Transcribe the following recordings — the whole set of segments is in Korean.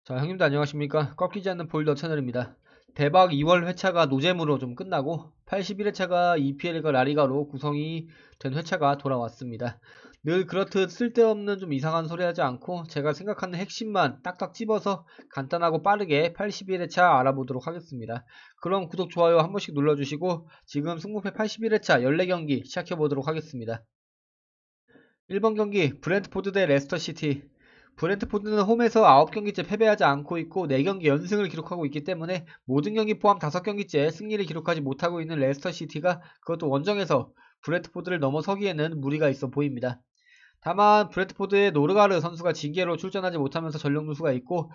자, 형님들 안녕하십니까? 꺾이지 않는 볼더 채널입니다. 대박 2월 회차가 노잼으로 좀 끝나고 81회차가 EPL과 라리가로 구성이 된 회차가 돌아왔습니다. 늘 그렇듯 쓸데없는 좀 이상한 소리 하지 않고 제가 생각하는 핵심만 딱딱 집어서 간단하고 빠르게 81회차 알아보도록 하겠습니다. 그럼 구독, 좋아요 한 번씩 눌러주시고 지금 승부패 81회차 14경기 시작해보도록 하겠습니다. 1번 경기 브렌트포드 대 레스터시티. 브렌트포드는 홈에서 9경기째 패배하지 않고 있고 4경기 연승을 기록하고 있기 때문에 모든 경기 포함 5경기째 승리를 기록하지 못하고 있는 레스터시티가 그것도 원정에서 브렌트포드를 넘어서기에는 무리가 있어 보입니다. 다만 브렌트포드의 노르가르 선수가 징계로 출전하지 못하면서 전력 누수가 있고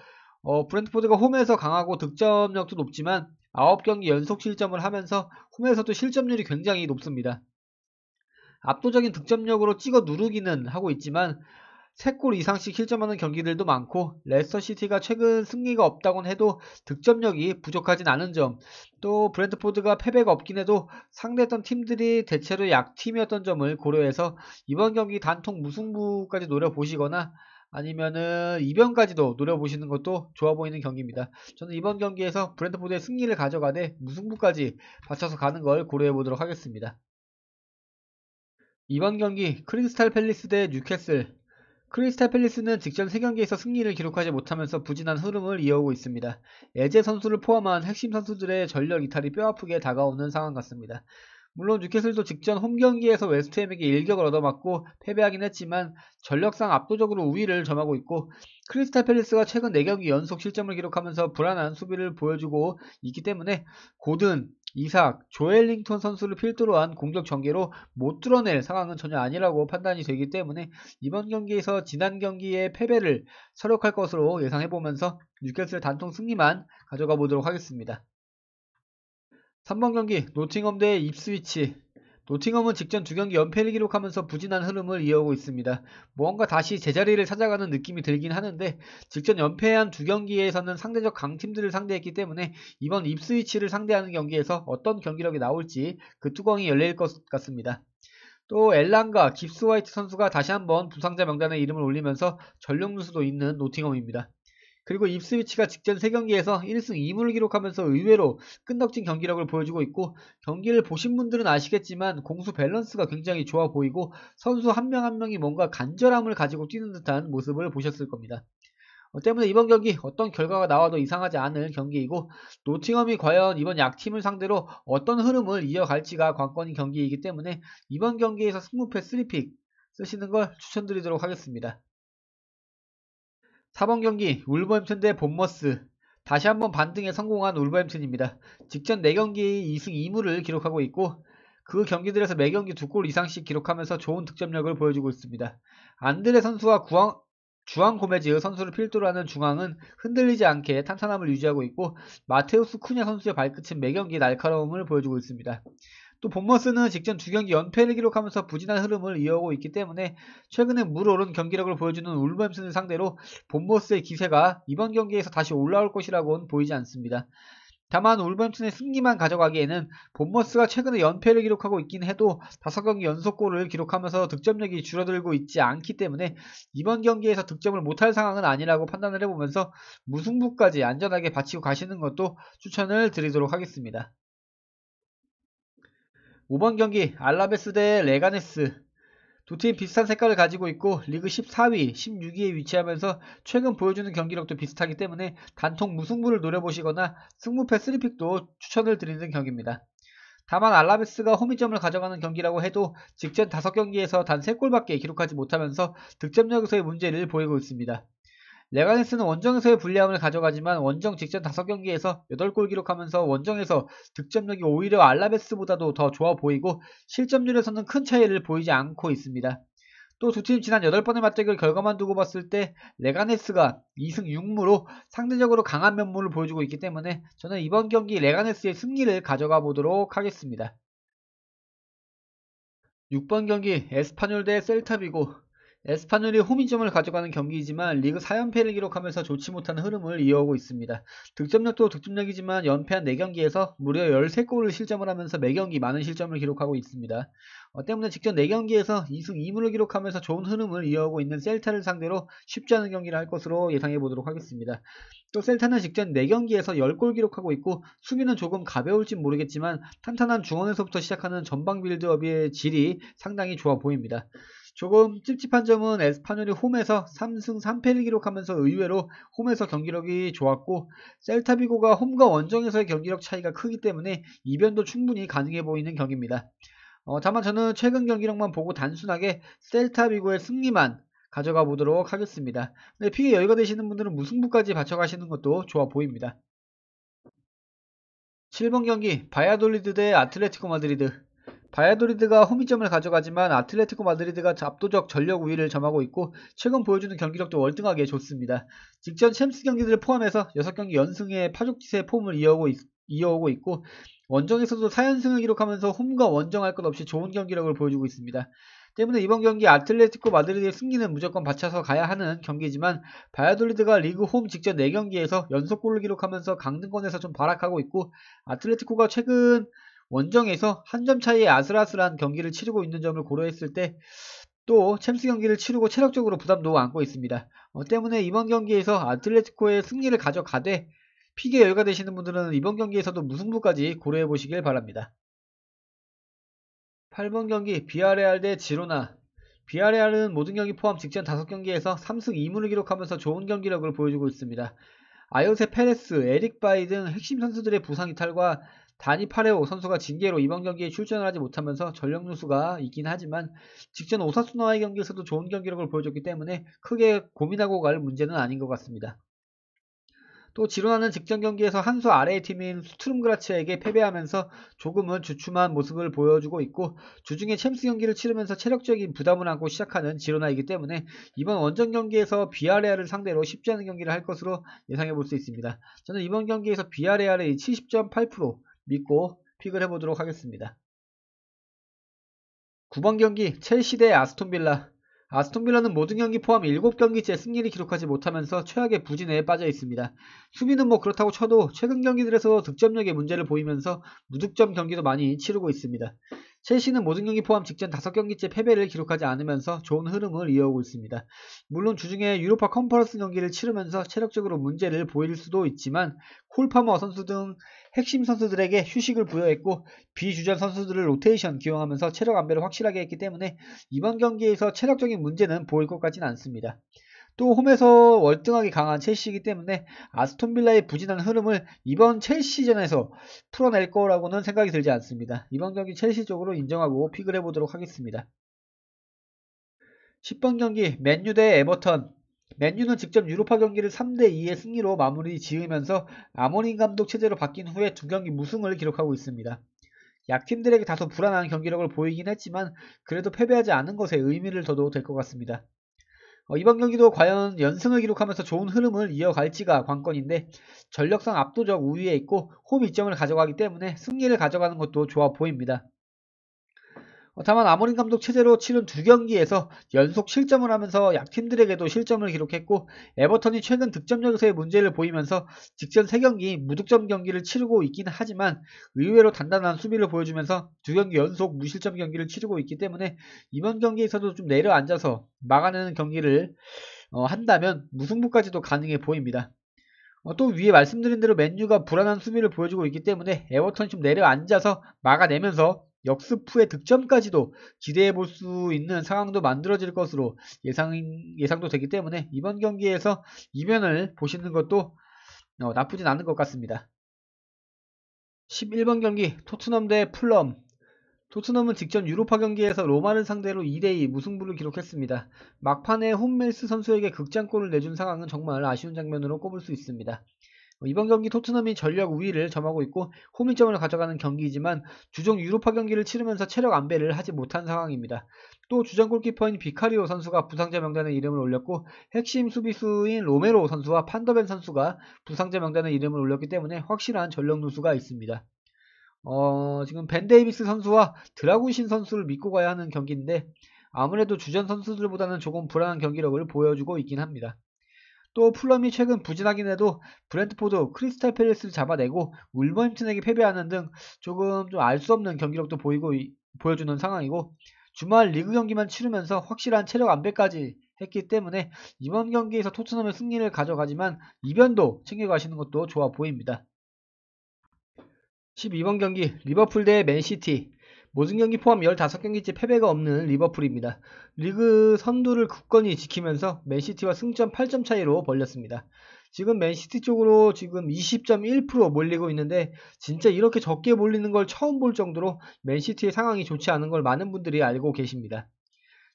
브렌트포드가 홈에서 강하고 득점력도 높지만 9경기 연속 실점을 하면서 홈에서도 실점률이 굉장히 높습니다. 압도적인 득점력으로 찍어 누르기는 하고 있지만 3골 이상씩 실점하는 경기들도 많고 레스터시티가 최근 승리가 없다곤 해도 득점력이 부족하진 않은 점, 또 브렌트포드가 패배가 없긴 해도 상대했던 팀들이 대체로 약팀이었던 점을 고려해서 이번 경기 단통 무승부까지 노려보시거나 아니면은 이변까지도 노려보시는 것도 좋아 보이는 경기입니다. 저는 이번 경기에서 브렌트포드의 승리를 가져가되 무승부까지 받쳐서 가는 걸 고려해 보도록 하겠습니다. 이번 경기 크리스탈 팰리스 대 뉴캐슬. 크리스탈 팰리스는 직전 3경기에서 승리를 기록하지 못하면서 부진한 흐름을 이어오고 있습니다. 에제 선수를 포함한 핵심 선수들의 전력 이탈이 뼈아프게 다가오는 상황 같습니다. 물론 뉴캐슬도 직전 홈경기에서 웨스트햄에게 일격을 얻어맞고 패배하긴 했지만 전력상 압도적으로 우위를 점하고 있고 크리스탈 팰리스가 최근 4경기 연속 실점을 기록하면서 불안한 수비를 보여주고 있기 때문에 고든, 이삭, 조엘링턴 선수를 필두로 한 공격 전개로 못 뚫어낼 상황은 전혀 아니라고 판단이 되기 때문에 이번 경기에서 지난 경기의 패배를 서력할 것으로 예상해보면서 뉴캐슬 단통 승리만 가져가 보도록 하겠습니다. 3번 경기 노팅엄 대 입스위치. 노팅엄은 직전 2경기 연패를 기록하면서 부진한 흐름을 이어오고 있습니다. 무언가 다시 제자리를 찾아가는 느낌이 들긴 하는데 직전 연패한 2경기에서는 상대적 강팀들을 상대했기 때문에 이번 입스위치를 상대하는 경기에서 어떤 경기력이 나올지 그 뚜껑이 열릴 것 같습니다. 또 엘란과 깁스 화이트 선수가 다시 한번 부상자 명단에 이름을 올리면서 전력 누수도 있는 노팅엄입니다. 그리고 입스위치가 직전 3경기에서 1승 2무를 기록하면서 의외로 끈덕진 경기력을 보여주고 있고 경기를 보신 분들은 아시겠지만 공수 밸런스가 굉장히 좋아 보이고 선수 한 명 한 명이 뭔가 간절함을 가지고 뛰는 듯한 모습을 보셨을 겁니다. 때문에 이번 경기 어떤 결과가 나와도 이상하지 않을 경기이고 노팅엄이 과연 이번 약팀을 상대로 어떤 흐름을 이어갈지가 관건인 경기이기 때문에 이번 경기에서 승무패 3픽 쓰시는 걸 추천드리도록 하겠습니다. 4번 경기 울버햄튼 대 본머스. 다시 한번 반등에 성공한 울버햄튼입니다. 직전 4경기 2승 2무를 기록하고 있고 그 경기들에서 매경기 2골 이상씩 기록하면서 좋은 득점력을 보여주고 있습니다. 안드레 선수와 주앙 고메즈 선수를 필두로 하는 중앙은 흔들리지 않게 탄탄함을 유지하고 있고 마테우스 쿠냐 선수의 발끝은 매경기 날카로움을 보여주고 있습니다. 또 본머스는 직전 2경기 연패를 기록하면서 부진한 흐름을 이어오고 있기 때문에 최근에 물오른 경기력을 보여주는 울버햄튼을 상대로 본머스의 기세가 이번 경기에서 다시 올라올 것이라고는 보이지 않습니다. 다만 울버햄튼의 승리만 가져가기에는 본머스가 최근에 연패를 기록하고 있긴 해도 5경기 연속골을 기록하면서 득점력이 줄어들고 있지 않기 때문에 이번 경기에서 득점을 못할 상황은 아니라고 판단을 해보면서 무승부까지 안전하게 바치고 가시는 것도 추천을 드리도록 하겠습니다. 5번 경기 알라베스 대 레가네스. 두 팀 비슷한 색깔을 가지고 있고 리그 14위, 16위에 위치하면서 최근 보여주는 경기력도 비슷하기 때문에 단통 무승부를 노려보시거나 승무패 3픽도 추천을 드리는 경기입니다. 다만 알라베스가 홈이점을 가져가는 경기라고 해도 직전 5경기에서 단 3골밖에 기록하지 못하면서 득점력에서의 문제를 보이고 있습니다. 레가네스는 원정에서의 불리함을 가져가지만 원정 직전 5경기에서 8골 기록하면서 원정에서 득점력이 오히려 알라베스보다도 더 좋아 보이고 실점률에서는 큰 차이를 보이지 않고 있습니다. 또 두 팀 지난 8번의 맞대결 결과만 두고 봤을 때 레가네스가 2승 6무로 상대적으로 강한 면모를 보여주고 있기 때문에 저는 이번 경기 레가네스의 승리를 가져가 보도록 하겠습니다. 6번 경기 에스파뇰 대 셀타비고. 에스파뇰이 홈이점을 가져가는 경기이지만 리그 4연패를 기록하면서 좋지 못한 흐름을 이어오고 있습니다. 득점력도 득점력이지만 연패한 4경기에서 무려 13골을 실점을 하면서 매경기 많은 실점을 기록하고 있습니다. 때문에 직전 4경기에서 2승 2무를 기록하면서 좋은 흐름을 이어오고 있는 셀타를 상대로 쉽지 않은 경기를 할 것으로 예상해 보도록 하겠습니다. 또 셀타는 직전 4경기에서 10골 기록하고 있고 수비는 조금 가벼울진 모르겠지만 탄탄한 중원에서부터 시작하는 전방 빌드업의 질이 상당히 좋아 보입니다. 조금 찝찝한 점은 에스파뇰이 홈에서 3승 3패를 기록하면서 의외로 홈에서 경기력이 좋았고 셀타비고가 홈과 원정에서의 경기력 차이가 크기 때문에 이변도 충분히 가능해 보이는 경기입니다. 다만 저는 최근 경기력만 보고 단순하게 셀타비고의 승리만 가져가 보도록 하겠습니다. 네, 픽에 여유가 되시는 분들은 무승부까지 받쳐가시는 것도 좋아 보입니다. 7번 경기 바야돌리드 대 아틀레티코 마드리드. 바야도리드가 홈이점을 가져가지만 아틀레티코 마드리드가 압도적 전력 우위를 점하고 있고 최근 보여주는 경기력도 월등하게 좋습니다. 직전 챔스 경기들을 포함해서 6경기 연승의 파죽지세 폼을 이어오고 있고 원정에서도 4연승을 기록하면서 홈과 원정할 것 없이 좋은 경기력을 보여주고 있습니다. 때문에 이번 경기 아틀레티코 마드리드의 승리는 무조건 바쳐서 가야 하는 경기지만 바야돌리드가 리그 홈 직전 4경기에서 연속골을 기록하면서 강등권에서 좀 발악하고 있고 아틀레티코가 최근 원정에서 한 점 차이의 아슬아슬한 경기를 치르고 있는 점을 고려했을 때 또 챔스 경기를 치르고 체력적으로 부담도 안고 있습니다. 때문에 이번 경기에서 아틀레티코의 승리를 가져가되 픽에 여유가 되시는 분들은 이번 경기에서도 무승부까지 고려해 보시길 바랍니다. 8번 경기 비아레알 대 지로나. 비아레알은 모든 경기 포함 직전 5경기에서 3승 2무를 기록하면서 좋은 경기력을 보여주고 있습니다. 아요세 페레스, 에릭 바이 등 핵심 선수들의 부상 이탈과 다니 파레오 선수가 징계로 이번 경기에 출전을 하지 못하면서 전력 누수가 있긴 하지만 직전 오사수나와의 경기에서도 좋은 경기력을 보여줬기 때문에 크게 고민하고 갈 문제는 아닌 것 같습니다. 또 지로나는 직전 경기에서 한 수 아래의 팀인 스투름그라츠에게 패배하면서 조금은 주춤한 모습을 보여주고 있고 주중에 챔스 경기를 치르면서 체력적인 부담을 안고 시작하는 지로나이기 때문에 이번 원정 경기에서 비아레알을 상대로 쉽지 않은 경기를 할 것으로 예상해 볼 수 있습니다. 저는 이번 경기에서 비아레알의 70.8% 믿고 픽을 해보도록 하겠습니다. 9번 경기 첼시 대 아스톤빌라. 아스톤빌라는 모든 경기 포함 7경기째 승리를 기록하지 못하면서 최악의 부진에 빠져 있습니다. 수비는 뭐 그렇다고 쳐도 최근 경기들에서 득점력의 문제를 보이면서 무득점 경기도 많이 치르고 있습니다. 첼시는 모든 경기 포함 직전 5경기째 패배를 기록하지 않으면서 좋은 흐름을 이어오고 있습니다. 물론 주중에 유로파 컨퍼런스 경기를 치르면서 체력적으로 문제를 보일 수도 있지만 콜 파머 선수 등 핵심 선수들에게 휴식을 부여했고 비주전 선수들을 로테이션 기용하면서 체력 안배를 확실하게 했기 때문에 이번 경기에서 체력적인 문제는 보일 것 같지는 않습니다. 또 홈에서 월등하게 강한 첼시이기 때문에 아스톤빌라의 부진한 흐름을 이번 첼시전에서 풀어낼 거라고는 생각이 들지 않습니다. 이번 경기 첼시 쪽으로 인정하고 픽을 해보도록 하겠습니다. 10번 경기 맨유 대 에버턴. 맨유는 직접 유로파 경기를 3대2의 승리로 마무리 지으면서 아모린 감독 체제로 바뀐 후에 2경기 무승을 기록하고 있습니다. 약팀들에게 다소 불안한 경기력을 보이긴 했지만 그래도 패배하지 않은 것에 의미를 둬도 될 것 같습니다. 이번 경기도 과연 연승을 기록하면서 좋은 흐름을 이어갈지가 관건인데 전력상 압도적 우위에 있고 홈 이점을 가져가기 때문에 승리를 가져가는 것도 좋아 보입니다. 다만 아모린 감독 체제로 치른 2경기에서 연속 실점을 하면서 약팀들에게도 실점을 기록했고 에버턴이 최근 득점력에서의 문제를 보이면서 직전 3경기 무득점 경기를 치르고 있긴 하지만 의외로 단단한 수비를 보여주면서 2경기 연속 무실점 경기를 치르고 있기 때문에 이번 경기에서도 좀 내려앉아서 막아내는 경기를 한다면 무승부까지도 가능해 보입니다. 또 위에 말씀드린 대로 맨유가 불안한 수비를 보여주고 있기 때문에 에버턴이 좀 내려앉아서 막아내면서 역습 후의 득점까지도 기대해 볼 수 있는 상황도 만들어질 것으로 예상도 되기 때문에 이번 경기에서 이변을 보시는 것도 나쁘진 않은 것 같습니다. 11번 경기 토트넘 대 풀럼. 토트넘은 직전 유로파 경기에서 로마를 상대로 2대2 무승부를 기록했습니다. 막판에 홈멜스 선수에게 극장골을 내준 상황은 정말 아쉬운 장면으로 꼽을 수 있습니다. 이번 경기 토트넘이 전력 우위를 점하고 있고 홈일점을 가져가는 경기이지만 주종 유로파 경기를 치르면서 체력 안배를 하지 못한 상황입니다. 또 주전 골키퍼인 비카리오 선수가 부상자 명단에 이름을 올렸고 핵심 수비수인 로메로 선수와 판더벤 선수가 부상자 명단에 이름을 올렸기 때문에 확실한 전력 누수가 있습니다. 지금 벤 데이비스 선수와 드라군신 선수를 믿고 가야 하는 경기인데 아무래도 주전 선수들보다는 조금 불안한 경기력을 보여주고 있긴 합니다. 또 풀럼이 최근 부진하긴 해도 브랜트포드, 크리스탈 팰리스를 잡아내고 울버햄튼에게 패배하는 등 조금 좀 알 수 없는 경기력도 보여주는 상황이고, 주말 리그 경기만 치르면서 확실한 체력 안배까지 했기 때문에 이번 경기에서 토트넘의 승리를 가져가지만 이변도 챙겨가시는 것도 좋아 보입니다. 12번 경기 리버풀 대 맨시티. 모든 경기 포함 15경기째 패배가 없는 리버풀입니다. 리그 선두를 굳건히 지키면서 맨시티와 승점 8점 차이로 벌렸습니다. 지금 맨시티 쪽으로 지금 20.1% 몰리고 있는데, 진짜 이렇게 적게 몰리는 걸 처음 볼 정도로 맨시티의 상황이 좋지 않은 걸 많은 분들이 알고 계십니다.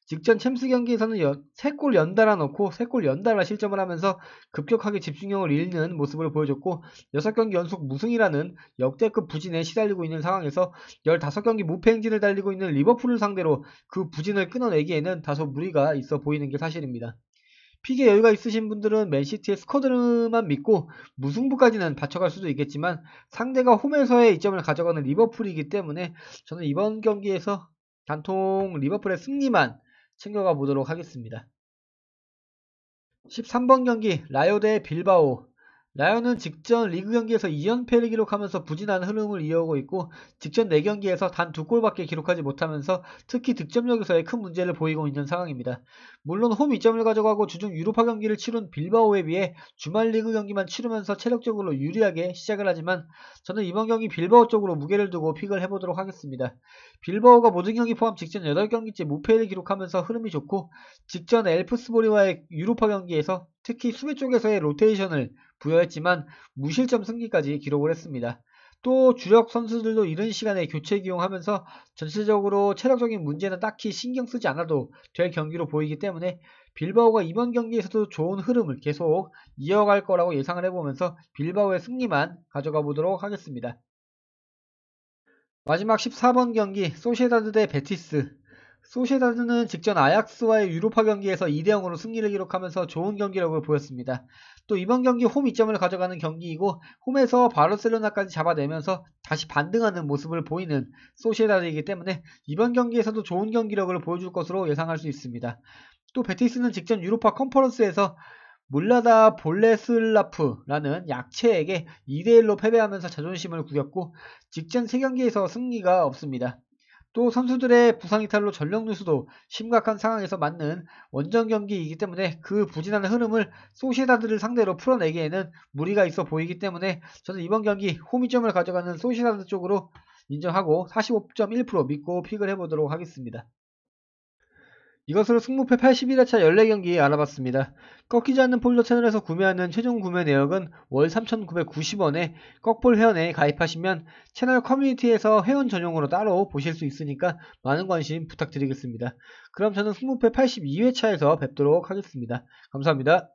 직전 챔스 경기에서는 3골 연달아 넣고 3골 연달아 실점을 하면서 급격하게 집중력을 잃는 모습을 보여줬고, 6경기 연속 무승이라는 역대급 부진에 시달리고 있는 상황에서 15경기 무패 행진을 달리고 있는 리버풀을 상대로 그 부진을 끊어내기에는 다소 무리가 있어 보이는 게 사실입니다. 픽에 여유가 있으신 분들은 맨시티의 스쿼드만 믿고 무승부까지는 받쳐갈 수도 있겠지만, 상대가 홈에서의 이점을 가져가는 리버풀이기 때문에 저는 이번 경기에서 단통 리버풀의 승리만 챙겨가 보도록 하겠습니다. 13번 경기 라요 대 빌바오. 라요는 직전 리그 경기에서 2연패를 기록하면서 부진한 흐름을 이어오고 있고, 직전 4경기에서 단 2골밖에 기록하지 못하면서 특히 득점력에서의 큰 문제를 보이고 있는 상황입니다. 물론 홈 2점을 가져가고 주중 유로파 경기를 치른 빌바오에 비해 주말 리그 경기만 치르면서 체력적으로 유리하게 시작을 하지만, 저는 이번 경기 빌바오 쪽으로 무게를 두고 픽을 해보도록 하겠습니다. 빌바오가 모든 경기 포함 직전 8경기째 무패를 기록하면서 흐름이 좋고, 직전 엘프스보리와의 유로파 경기에서 특히 수비 쪽에서의 로테이션을 부여했지만 무실점 승리까지 기록을 했습니다. 또 주력 선수들도 이른 시간에 교체 기용하면서 전체적으로 체력적인 문제는 딱히 신경 쓰지 않아도 될 경기로 보이기 때문에 빌바오가 이번 경기에서도 좋은 흐름을 계속 이어갈 거라고 예상을 해보면서 빌바오의 승리만 가져가 보도록 하겠습니다. 마지막 14번 경기 소시에다드 대 베티스. 소시에다드는 직전 아약스와의 유로파 경기에서 2대0으로 승리를 기록하면서 좋은 경기력을 보였습니다. 또 이번 경기 홈 2점을 가져가는 경기이고, 홈에서 바르셀로나까지 잡아내면서 다시 반등하는 모습을 보이는 소시에다드이기 때문에 이번 경기에서도 좋은 경기력을 보여줄 것으로 예상할 수 있습니다. 또 베티스는 직전 유로파 컨퍼런스에서 물라다 볼레슬라프라는 약체에게 2대1로 패배하면서 자존심을 구겼고, 직전 3경기에서 승리가 없습니다. 또 선수들의 부상 이탈로 전력 누수도 심각한 상황에서 맞는 원정 경기이기 때문에 그 부진한 흐름을 소시에다드를 상대로 풀어내기에는 무리가 있어 보이기 때문에 저는 이번 경기 홈이점을 가져가는 소시에다드 쪽으로 인정하고 45.1% 믿고 픽을 해보도록 하겠습니다. 이것으로 승무패 81회차 14경기 알아봤습니다. 꺾이지 않는 폴더 채널에서 구매하는 최종 구매 내역은 월 3,990원에 꺾볼 회원에 가입하시면 채널 커뮤니티에서 회원 전용으로 따로 보실 수 있으니까 많은 관심 부탁드리겠습니다. 그럼 저는 승무패 82회차에서 뵙도록 하겠습니다. 감사합니다.